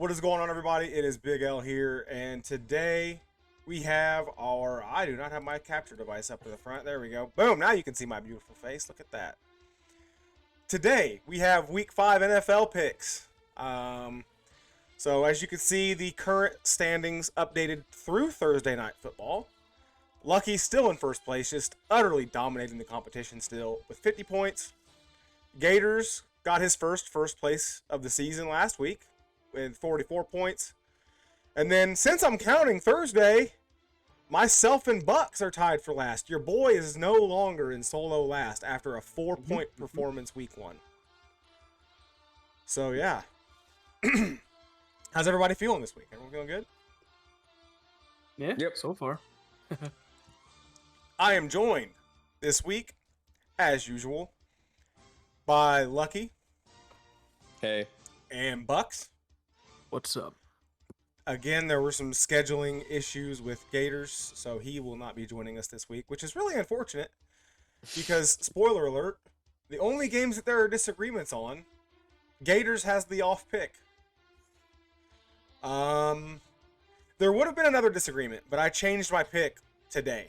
What is going on, everybody? It is Big L here, and today we have our... I do not have my capture device up to the front. There we go. Boom! Now you can see my beautiful face. Look at that. Today, we have Week 5 NFL picks. So, as you can see, the current standings updated through Thursday Night Football. Lucky's still in first place, just utterly dominating the competition still with 50 points. Gators got his first place of the season last week with 44 points. And then, since I'm counting Thursday, myself and Bucks are tied for last. Your boy is no longer in solo last after a 4-point performance week 1. So, yeah. How's everybody feeling this week? Everyone feeling good? Yeah, yep. So far. I am joined this week, as usual, by Lucky. Hey. And Bucks. What's up? Again, there were some scheduling issues with Gators, so he will not be joining us this week, which is really unfortunate because, spoiler alert, the only games that there are disagreements on, Gators has the off pick. There would have been another disagreement, but I changed my pick today.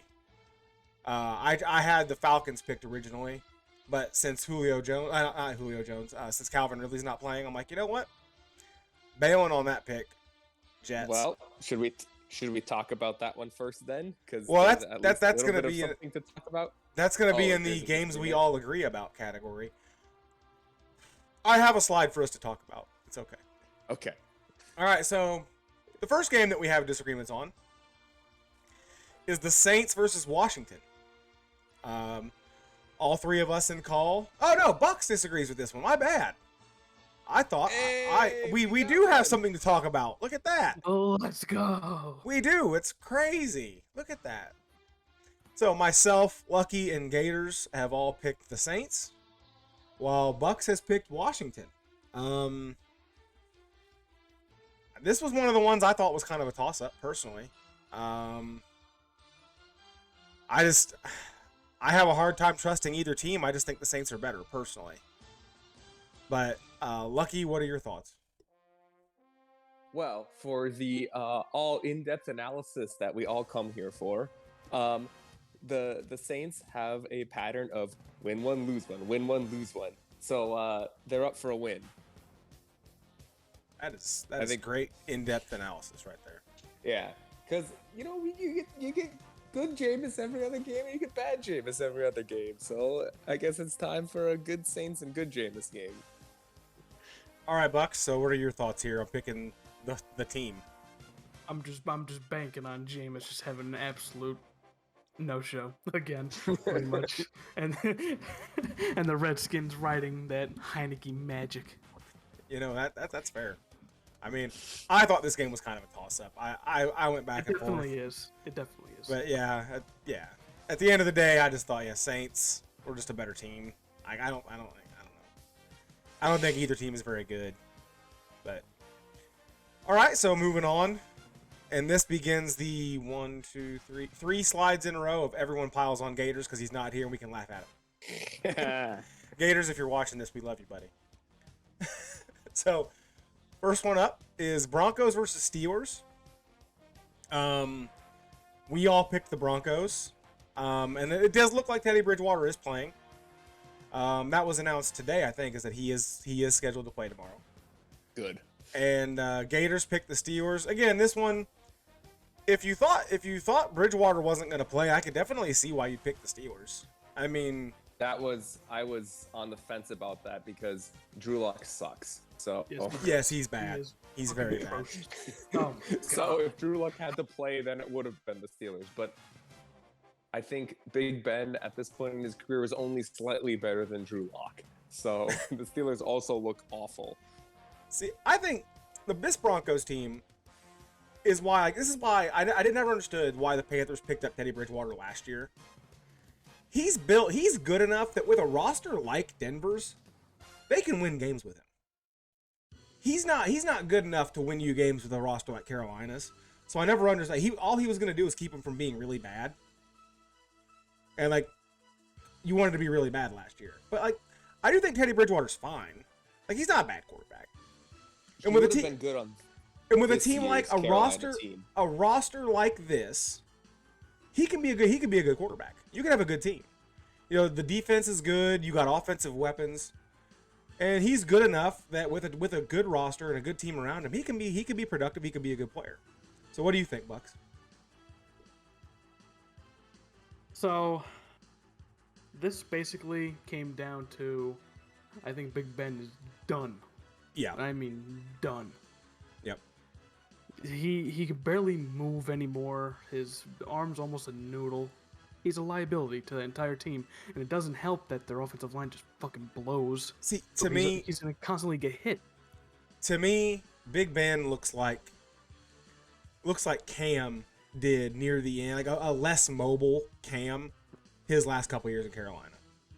I had the Falcons picked originally, but since since Calvin Ridley's not playing, I'm like, you know what? Bailing on that pick. Jets. Well, should we talk about that one first then? Because that's going to be something to talk about. That's going to be in the games we all agree about category. I have a slide for us to talk about. It's okay. Okay. All right, so the first game that we have disagreements on is the Saints versus Washington. All three of us in call. Oh no, Bucks disagrees with this one. My bad. I thought we do have something to talk about. Look at that. Oh, let's go. We do. It's crazy. Look at that. So myself, Lucky, and Gators have all picked the Saints, while Bucks has picked Washington. This was one of the ones I thought was kind of a toss-up, personally. I have a hard time trusting either team. I just think the Saints are better, personally. But, Lucky, what are your thoughts? Well, for the all in-depth analysis that we all come here for, the Saints have a pattern of win one, lose one, win one, lose one. So they're up for a win. That is great in-depth analysis right there. Yeah, because you get good Jameis every other game, and you get bad Jameis every other game. So I guess it's time for a good Saints and good Jameis game. All right, Bucks. So what are your thoughts here on picking the team? I'm just banking on Jameis just having an absolute no-show again, pretty much, and the Redskins riding that Heineke magic. You know that's fair. I mean, I thought this game was kind of a toss-up. I went back and forth. It definitely is. But yeah. At the end of the day, I just thought, Saints were just a better team. I don't know. I don't think either team is very good. But all right, so moving on, and this begins the 3 slides in a row of everyone piles on Gators because he's not here and we can laugh at him. Gators, if you're watching this, we love you, buddy. So, first one up is Broncos versus Steelers. We all picked the Broncos. And it does look like Teddy Bridgewater is playing. That was announced today, I think, is that he is scheduled to play tomorrow. Good. And Gators picked the Steelers. Again, this one, if you thought Bridgewater wasn't going to play, I could definitely see why you picked the Steelers. I mean, I was on the fence about that because Drew Lock sucks. So yes, he's bad. He's very bad. Oh, so if Drew Lock had to play, then it would have been the Steelers. But I think Big Ben at this point in his career is only slightly better than Drew Lock. So the Steelers also look awful. See, I think this Broncos team is why. This is why I never understood why the Panthers picked up Teddy Bridgewater last year. He's good enough that with a roster like Denver's, they can win games with him. He's not good enough to win you games with a roster like Carolina's. So I never understood. All he was going to do is keep him from being really bad. And you wanted to be really bad last year. But I do think Teddy Bridgewater's fine. He's not a bad quarterback. And with the team, been good on And with a this team like year's Carolina team. a roster like this, he can be a good quarterback. You can have a good team. You know, the defense is good. You got offensive weapons, and he's good enough that with a good roster and a good team around him, he can be productive. He can be a good player. So, what do you think, Bucks? So, this basically came down to, I think Big Ben is done. Yeah. I mean, done. Yep. He can barely move anymore. His arm's almost a noodle. He's a liability to the entire team, and it doesn't help that their offensive line just fucking blows. See, So he's gonna constantly get hit. To me, Big Ben looks like Cam did near the end, like a less mobile Cam, his last couple years in Carolina.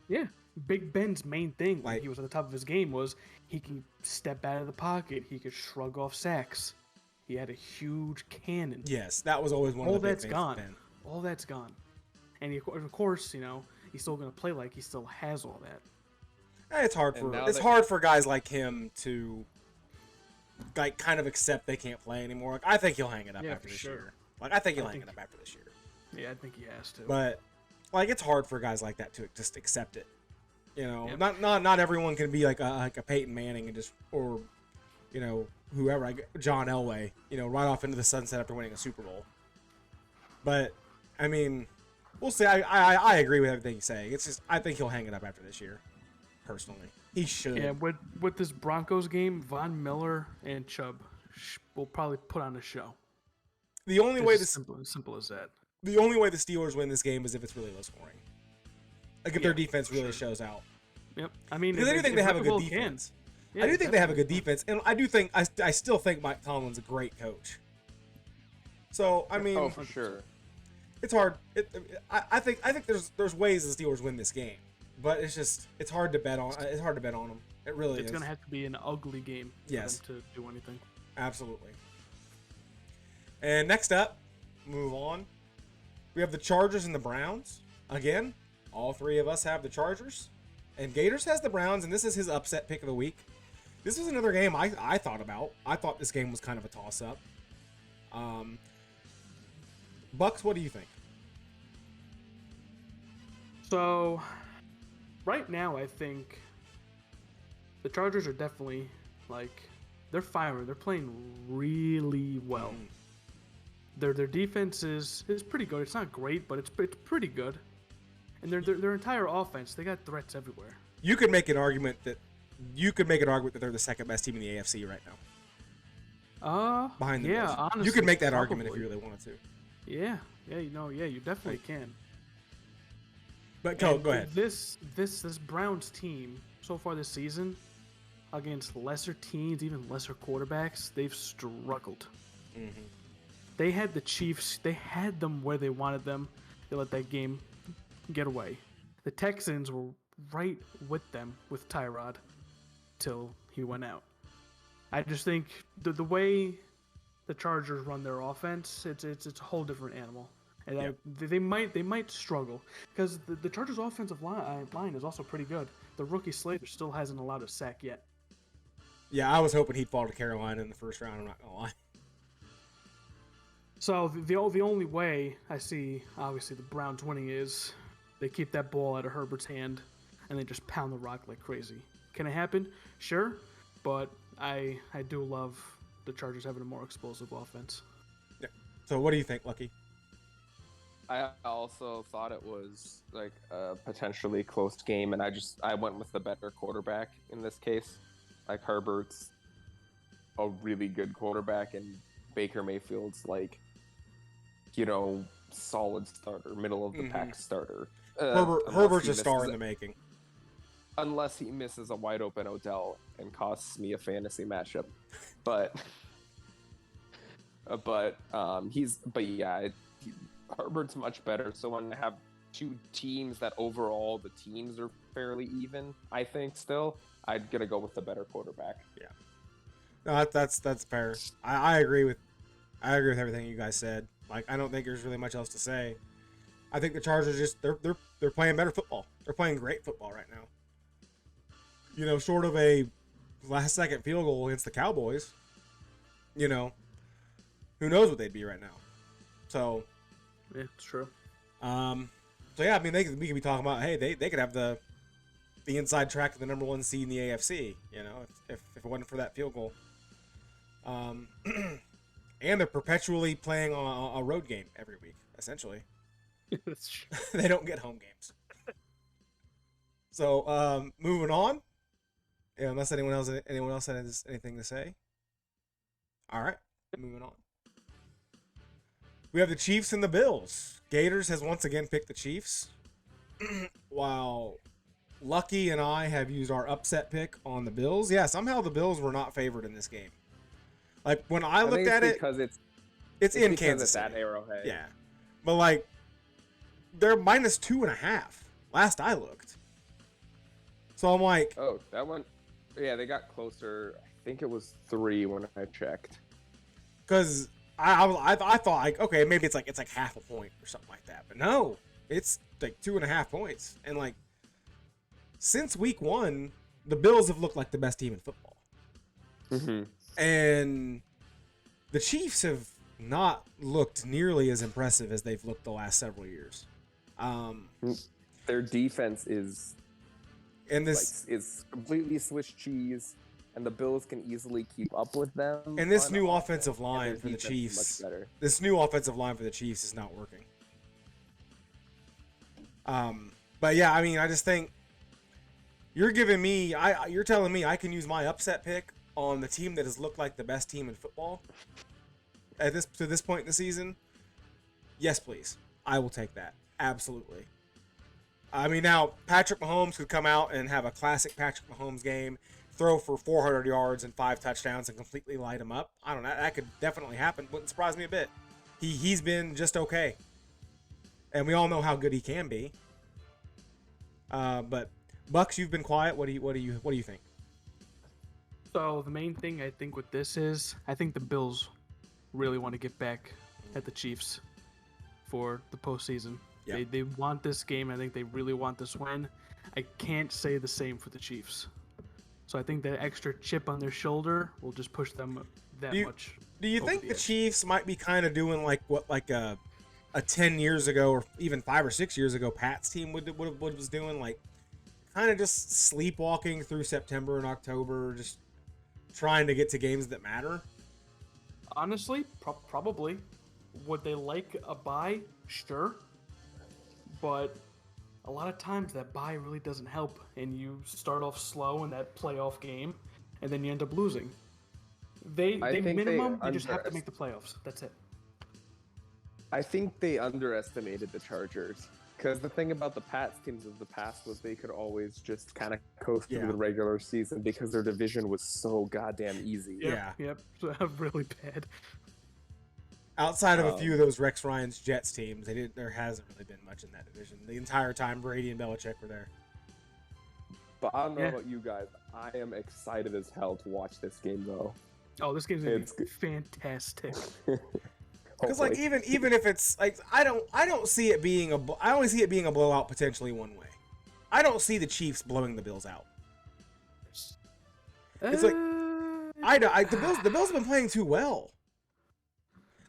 Yeah, Big Ben's main thing when Like- he was at the top of his game was he can step out of the pocket, he could shrug off sacks. He had a huge cannon. Yes, that was always one All of the big that's things. gone. with Ben. All that's gone. And of course, you know, he's still gonna play like he still has all that. And it's hard And for now hard for guys like him to like kind of accept they can't play anymore. Like, I think he'll hang it up Yeah, after for this sure. year. Like I think he'll I hang think- it up after this year. Yeah, I think he has to. But like it's hard for guys like that to just accept it. You know, Yep. not everyone can be like a Peyton Manning and just or you know whoever like John Elway. You know, right off into the sunset after winning a Super Bowl. But I mean, we'll see. I agree with everything he's saying. It's just I think he'll hang it up after this year. Personally, he should. yeah, with this Broncos game, Von Miller and Chubb will probably put on a show. The only way It's this simple as that. the only way the Steelers win this game is if it's really low scoring. Like if their Yeah, defense for really sure. shows out. Yep. I mean, Because I do think they have a good Whipple can. defense. Yeah, I do think they have a good definitely. defense, and I do think I still think Mike Tomlin's a great coach. So I mean, Oh, for sure. it's hard. I think there's ways the Steelers win this game, but it's hard to bet on. It's hard to bet on them. It really It's is. gonna have to be an ugly game for Yes. them to do anything. Absolutely. And next up, move on. We have the Chargers and the Browns. Again, all three of us have the Chargers. And Gators has the Browns, and this is his upset pick of the week. This was another game I thought about. I thought this game was kind of a toss-up. Bucks, what do you think? So, right now, I think the Chargers are definitely they're firing. They're playing really well. Their defense is pretty good. It's not great, but it's pretty good. And their entire offense, they got threats everywhere. You could make an argument that they're the second best team in the AFC right now. Behind the yeah, Bills. honestly, You could make that argument if probably. you really wanted to. Yeah, you definitely can. But go And ahead. This Browns team so far this season, against lesser teams, even lesser quarterbacks, they've struggled. Mm-hmm. They had the Chiefs. They had them where they wanted them. They let that game get away. The Texans were right with them with Tyrod till he went out. I just think the way the Chargers run their offense, it's a whole different animal. And Yep. they might struggle because the Chargers' offensive line is also pretty good. The rookie Slater still hasn't allowed a sack yet. Yeah, I was hoping he'd fall to Carolina in the first round. I'm not gonna lie. So the only way I see, obviously, the Browns winning is they keep that ball out of Herbert's hand and they just pound the rock like crazy. Can it happen? Sure, but I do love the Chargers having a more explosive offense. Yeah. So what do you think, Lucky? I also thought it was like a potentially close game, and I went with the better quarterback in this case. Like Herbert's a really good quarterback, and Baker Mayfield's like, solid starter, middle of the pack starter. Herbert's a star in the making. Unless he misses a wide open Odell and costs me a fantasy matchup, but Herbert's much better. So when I have two teams that overall the teams are fairly even, I think still I'd gonna go with the better quarterback. Yeah, no, that's fair. I agree with everything you guys said. Like I don't think there's really much else to say. I think the Chargers just they're playing better football. They're playing great football right now. Short of a last second field goal against the Cowboys. who knows what they'd be right now. So, Yeah, it's true. so yeah, I mean, we could be talking about, hey, they could have the inside track of the number 1 seed in the AFC. You know, if it wasn't for that field goal. And they're perpetually playing on a road game every week, essentially. That's true. They don't get home games. So, moving on. Yeah, unless anyone else has anything to say. All right, moving on. We have the Chiefs and the Bills. Gators has once again picked the Chiefs, while Lucky and I have used our upset pick on the Bills. Yeah, somehow the Bills were not favored in this game. Like when I looked at it, because it's in Kansas City. That City. Arrowhead. Yeah, but like they're -2.5 last I looked. So I'm like, oh, that one. Yeah, they got closer. I think it was 3 when I checked. because I thought like, okay, maybe it's like half a point or something like that, but no, it's like 2.5 points. And like since week 1, the Bills have looked like the best team in football. Mm-hmm. And the Chiefs have not looked nearly as impressive as they've looked the last several years. Their defense is is completely Swiss cheese, and the Bills can easily keep up with them. And this on new offense, offensive and line their for the defense is Chiefs, much better. this new offensive line for the Chiefs is not working. But yeah, I mean, I just think you're telling me I can use my upset pick on the team that has looked like the best team in football to this point in the season. Yes, please. I will take that. Absolutely. I mean, now Patrick Mahomes could come out and have a classic Patrick Mahomes game, throw for 400 yards and 5 touchdowns and completely light him up. I don't know. That could definitely happen. Wouldn't surprise me a bit. He's been just okay, and we all know how good he can be. But Bucks, you've been quiet. What do you think? So the main thing I think with this is I think the Bills really want to get back at the Chiefs for the postseason. Yeah. They want this game. I think they really want this win. I can't say the same for the Chiefs. So I think that extra chip on their shoulder will just push them much. Do you over think the the edge. Chiefs might be kind of doing like what a 10 years ago or even 5 or 6 years ago Pat's team was doing, like kind of just sleepwalking through September and October, just trying to get to games that matter? Honestly, probably. Would they like a bye? Sure. But a lot of times that bye really doesn't help, and you start off slow in that playoff game, and then you end up losing. They just have to make the playoffs. That's it. I think they underestimated the Chargers. Because the thing about the Pats teams of the past was they could always just kind of coast through the regular season because their division was so goddamn easy. Yep. Really bad. Outside of a few of those Rex Ryan's Jets teams, there hasn't really been much in that division. The entire time Brady and Belichick were there. But I don't know about you guys. I am excited as hell to watch this game, though. Oh, this game's gonna be fantastic. Because like even if it's like I don't see it being I only see it being a blowout potentially one way. I don't see the Chiefs blowing the Bills out. It's like the Bills have been playing too well.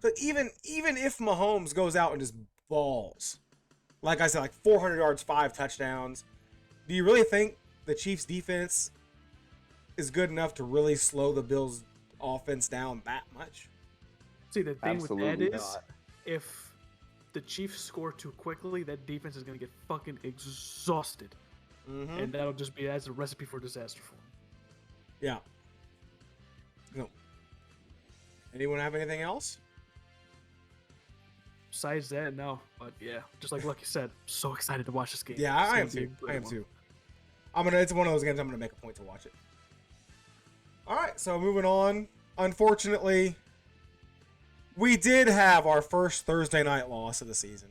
So even if Mahomes goes out and just balls, like I said, like 400 yards, 5 touchdowns, do you really think the Chiefs defense is good enough to really slow the Bills offense down that much? See, the thing Absolutely with that is, not. if the Chiefs score too quickly, that defense is going to get fucking exhausted. Mm-hmm. And that'll just be as a recipe for disaster for them. Yeah. No. Anyone have anything else? Besides that, no. But yeah, just like Lucky said, so excited to watch this game. Yeah, I am too. It's one of those games I'm gonna make a point to watch it. All right, so moving on. Unfortunately, we did have our first Thursday night loss of the season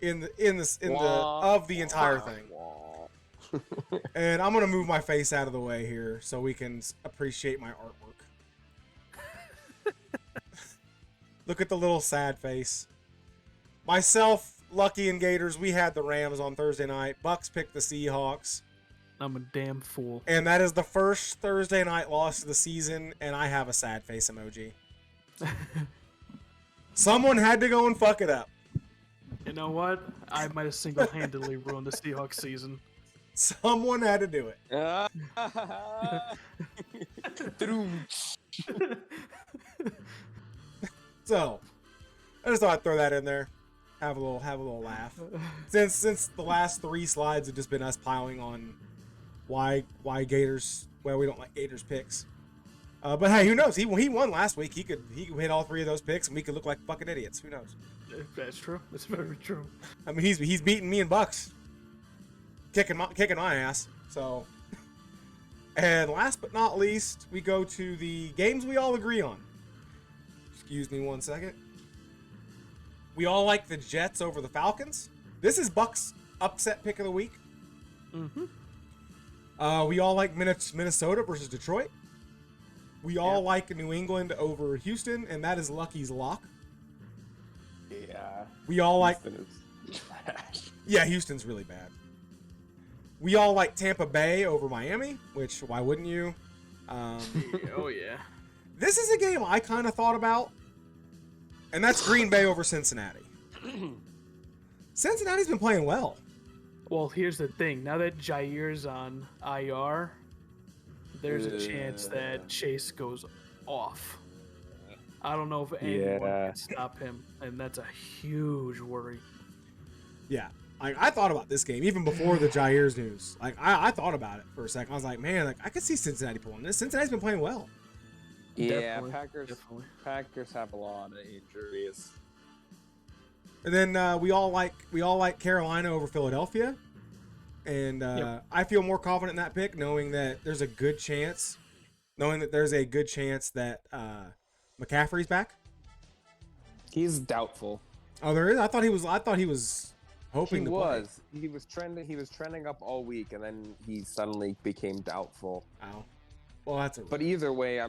of the entire thing. And I'm gonna move my face out of the way here so we can appreciate my artwork. Look at the little sad face. Myself, Lucky, and Gators, we had the Rams on Thursday night. Bucks picked the Seahawks. I'm a damn fool. And that is the first Thursday night loss of the season, and I have a sad face emoji. Someone had to go and fuck it up. You know what? I might have single-handedly ruined the Seahawks season. Someone had to do it. So, I just thought I'd throw that in there. Have a little laugh. Since the last 3 slides have just been us piling on why Gators, well, we don't like Gators picks. But hey, who knows? He won last week. He could hit all 3 of those picks, and we could look like fucking idiots. Who knows? That's true. That's very true. I mean, he's beating me and Bucks, kicking my ass. So, and last but not least, we go to the games we all agree on. Excuse me 1 second. We all like the Jets over the Falcons. This is Bucks' upset pick of the week. Mm-hmm. We all like Minnesota versus Detroit. We all like New England over Houston, and that is Lucky's lock. Yeah. We all like... Houston is trash. Yeah, Houston's really bad. We all like Tampa Bay over Miami, which, why wouldn't you? Oh, yeah. This is a game I kind of thought about, and that's Green Bay over Cincinnati. Cincinnati's been playing well. Well, here's the thing. Now that Jair's on IR, there's a chance that Chase goes off. I don't know if anyone can stop him, and that's a huge worry. Yeah. I thought about this game even before the Jair's news. Like I thought about it for a second. I was like, man, like I could see Cincinnati pulling this. Cincinnati's been playing well. Yeah, Definitely. Packers have a lot of injuries. And then we all like Carolina over Philadelphia. And I feel more confident in that pick, knowing that there's a good chance that McCaffrey's back. He's doubtful. Oh, there is. I thought he was hoping to play. He was trending up all week, and then he suddenly became doubtful. Oh, well, that's a. But either way, I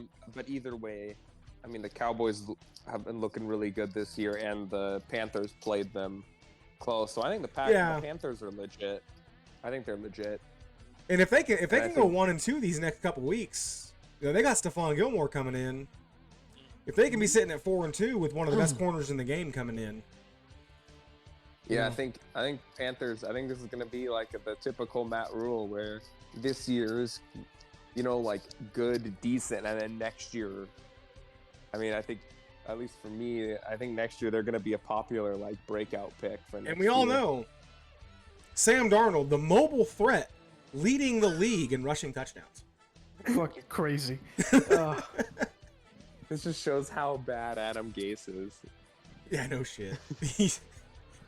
mean, the Cowboys have been looking really good this year, and the Panthers played them close. So I think the Panthers are legit. I think they're legit. And if they can go 1-2 these next couple weeks, you know, they got Stephon Gilmore coming in. If they can be sitting at 4-2 with one of the best corners in the game coming in. Yeah, I think Panthers. I think this is going to be like the typical Matt Rule, where this year's, you know, like good, decent, and then next year, I mean, I think, at least for me, I think next year they're going to be a popular like breakout pick for next. And we all know Sam Darnold, the mobile threat, leading the league in rushing touchdowns. Fucking crazy. This just shows how bad Adam Gase is. Yeah, no shit.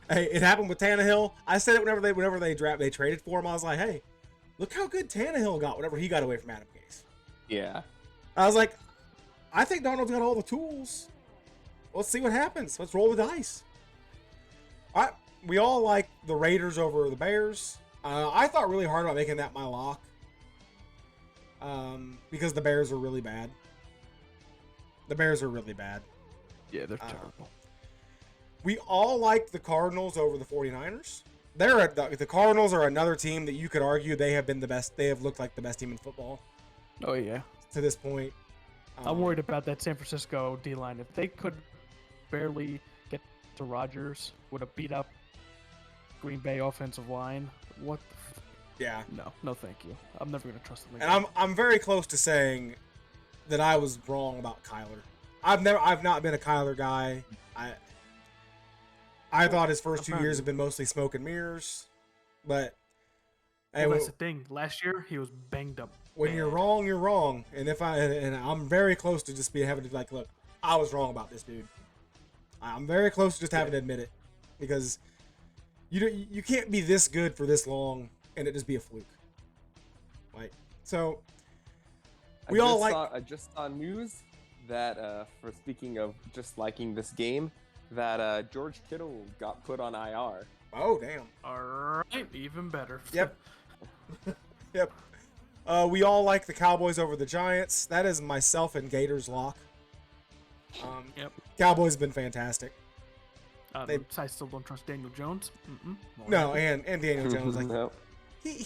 Hey, it happened with Tannehill. I said it whenever they traded for him. I was like, hey, look how good Tannehill got whenever he got away from Adam Gase. Yeah. I was like, I think Darnold's got all the tools. Let's see what happens. Let's roll the dice. All right. We all like the Raiders over the Bears. I thought really hard about making that my lock. Because the Bears are really bad. The Bears are really bad. Yeah, they're terrible. We all like the Cardinals over the 49ers. The Cardinals are another team that you could argue they have been the best. They have looked like the best team in football Oh, yeah. to this point. I'm worried about that San Francisco D-line. If they could barely get to Rodgers, would have beat up Green Bay offensive line. What the Yeah. No, thank you. I'm never going to trust them again. And I'm very close to saying that I was wrong about Kyler. I've not been a Kyler guy. I thought his first 2 years have been mostly smoke and mirrors, but hey, that's the thing. Last year he was banged up. When you're wrong, you're wrong. And I'm very close to just having to like, look, I was wrong about this dude. I'm very close to just having to admit it, because you can't be this good for this long and it just be a fluke. Like, so I just saw news that for speaking of just liking this game, that George Kittle got put on IR. Oh, damn. All right, even better. Yep. Yep. We all like the Cowboys over the Giants. That is myself and Gators lock. Yep. Cowboys have been fantastic. I still don't trust Daniel Jones. No, and Daniel Jones, like No. he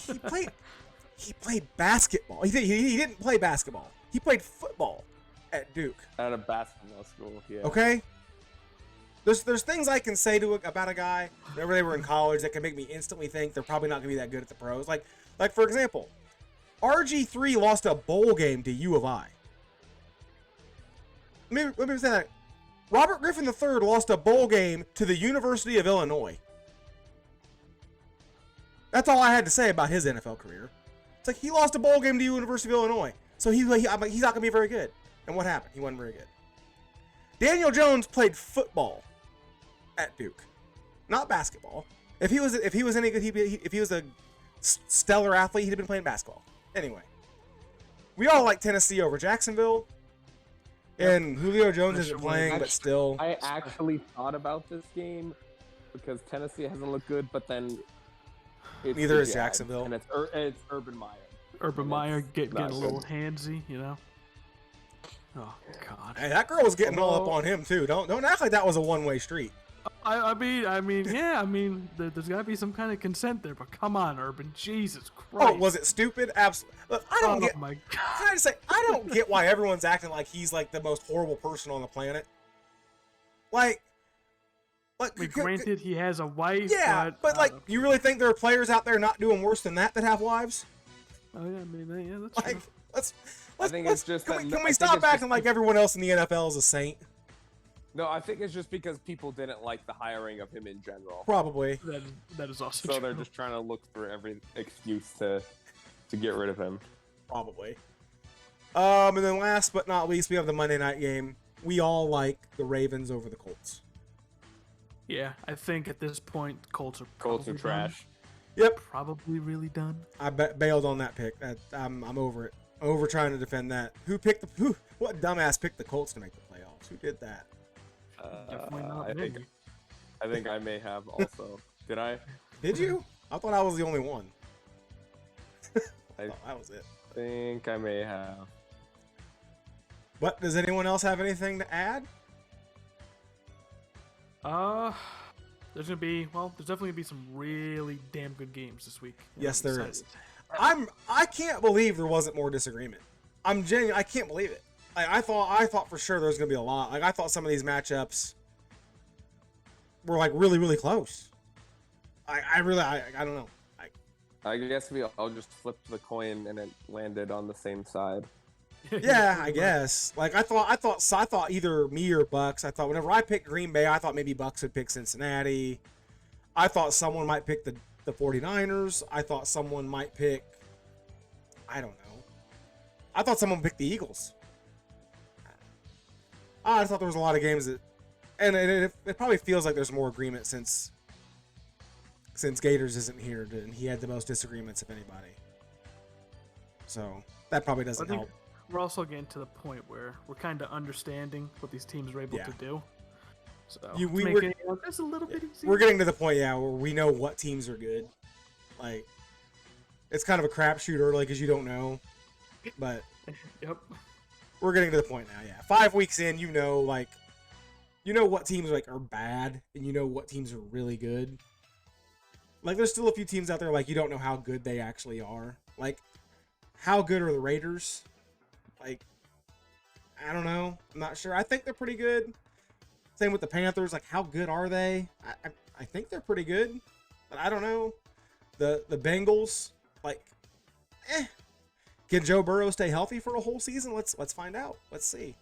played basketball. He didn't play basketball. He played football at Duke. At a basketball school, yeah. Okay. there's things I can say about a guy whenever they were in college that can make me instantly think they're probably not gonna be that good at the pros. Like for example, RG3 lost a bowl game to U of I. Let me say that. Robert Griffin III lost a bowl game to the University of Illinois. That's all I had to say about his NFL career. It's like he lost a bowl game to the University of Illinois, so he's not gonna be very good. And what happened? He wasn't very good. Daniel Jones played football at Duke, not basketball. If he was any good, if he was a stellar athlete, he'd have been playing basketball. Anyway, we all like Tennessee over Jacksonville, and Julio Jones isn't playing, but still. I actually thought about this game because Tennessee hasn't looked good, but then neither is Jacksonville, and it's Urban Meyer. Urban Meyer getting a little handsy, you know. Oh God! Hey, that girl was getting all up on him too. Don't act like that was a one-way street. I mean, yeah. I mean, there's got to be some kind of consent there. But come on, Urban, Jesus Christ! Oh, was it stupid? Absolutely. Look, I don't get. My God. Can I just say I don't get why everyone's acting like he's like the most horrible person on the planet. Like, I mean, granted, he has a wife. Yeah, but like, you really think there are players out there not doing worse than that have wives? Oh yeah, I mean, yeah, that's like, true. I think it's just can we stop acting like everyone else in the NFL is a saint? No, I think it's just because people didn't like the hiring of him in general. Probably. That is also so true. they're just trying to look for every excuse to get rid of him. Probably. And then last but not least, we have the Monday night game. We all like the Ravens over the Colts. Yeah, I think at this point, Colts are trash. Yep. Probably really done. I bailed on that pick. I'm over it. Over trying to defend that. What dumbass picked the Colts to make the playoffs? Who did that? Definitely not me. I think I may have also. Did I? Did you? I thought I was the only one. That was it. I think I may have. But does anyone else have anything to add? There's definitely gonna be some really damn good games this week. Yes, there is. I can't believe there wasn't more disagreement. I'm genuine. I can't believe it. Like, I thought for sure there was gonna be a lot. Like, I thought some of these matchups were like really, really close. I don't know. I guess we all just flipped the coin and it landed on the same side. Yeah, I guess. Like, I thought either me or Bucks. I thought whenever I picked Green Bay, I thought maybe Bucks would pick Cincinnati. I thought someone might pick the 49ers. I thought someone might pick, I don't know. I thought someone picked the Eagles. I thought there was a lot of games that, and it probably feels like there's more agreement since Gators isn't here, and he had the most disagreements of anybody. So that probably doesn't help. We're also getting to the point where we're kind of understanding what these teams are able to do. So it's a little bit easier. We're getting to the point, where we know what teams are good. Like, it's kind of a crapshoot early because you don't know, but yep, we're getting to the point now. Yeah, 5 weeks in, you know what teams are bad, and you know what teams are really good. Like, there's still a few teams out there like you don't know how good they actually are. Like, how good are the Raiders? Like, I don't know. I'm not sure. I think they're pretty good. Same with the Panthers. Like, how good are they? I think they're pretty good, but I don't know. The Bengals, like, can Joe Burrow stay healthy for a whole season? Let's find out. Let's see.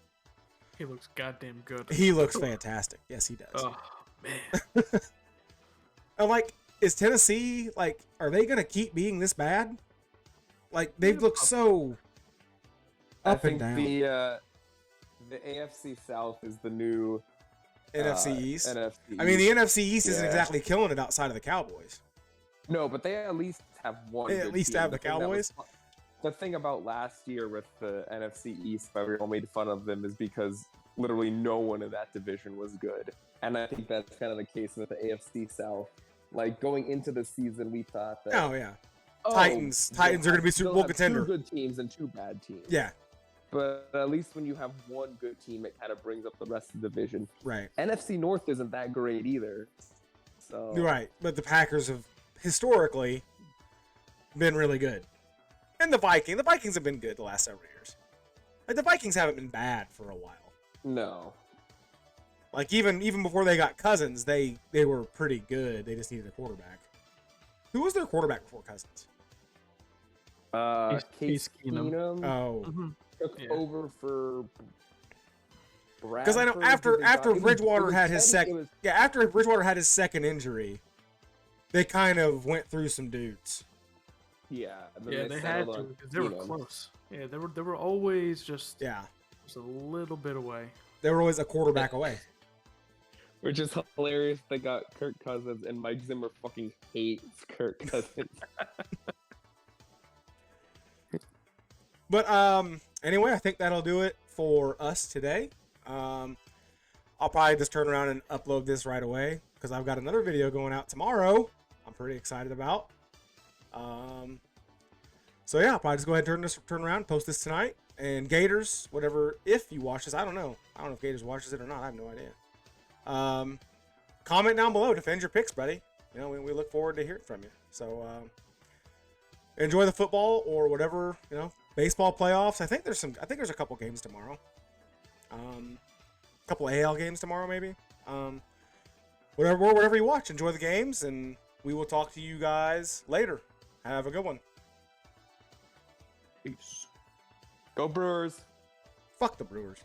He looks goddamn good. He looks fantastic. Yes, he does. Oh man. I'm like, is Tennessee, like, are they gonna keep being this bad? Like, they've looked so up and down. The AFC South is the new NFC East. NFC I mean, the NFC East isn't exactly killing it outside of the Cowboys. No, but they at least have one. They at least have the Cowboys. The thing about last year with the NFC East, why everyone made fun of them, is because literally no one in that division was good. And I think that's kind of the case with the AFC South. Like, going into the season, we thought that... Titans are going to be Super Bowl contender. 2 good teams and 2 bad teams. Yeah. But at least when you have one good team, it kind of brings up the rest of the division. Right. NFC North isn't that great either. So... Right. But the Packers have historically been really good. And the Vikings have been good the last several years. Like, the Vikings haven't been bad for a while. No. Like even before they got Cousins, they were pretty good. They just needed a quarterback. Who was their quarterback before Cousins? Case Case Keenum. Keenum Oh, took Yeah. over for because I know Bradford, who they after got- it was- Bridgewater it was had his Teddy- second it was- after Bridgewater had his second injury, they kind of went through some dudes. Yeah, and then Yeah, they had settled to on because they were Keenum. close. Yeah, they were always just Yeah, a little bit away. they were always a quarterback away. Which is hilarious. They got Kirk Cousins, and Mike Zimmer fucking hates Kirk Cousins. But anyway, I think that'll do it for us today. I'll probably just turn around and upload this right away because I've got another video going out tomorrow. I'm pretty excited about. So yeah, I'll probably just go ahead and turn around, post this tonight. And Gators, whatever, if you watch this, I don't know if Gators watches it or not. I have no idea. Comment down below, defend your picks, buddy. You know, we look forward to hearing from you. So enjoy the football or whatever, you know, baseball playoffs. I think there's a couple games tomorrow. A couple AL games tomorrow, maybe. Whatever you watch, enjoy the games, and we will talk to you guys later. Have a good one. Peace. Go Brewers. Fuck the Brewers.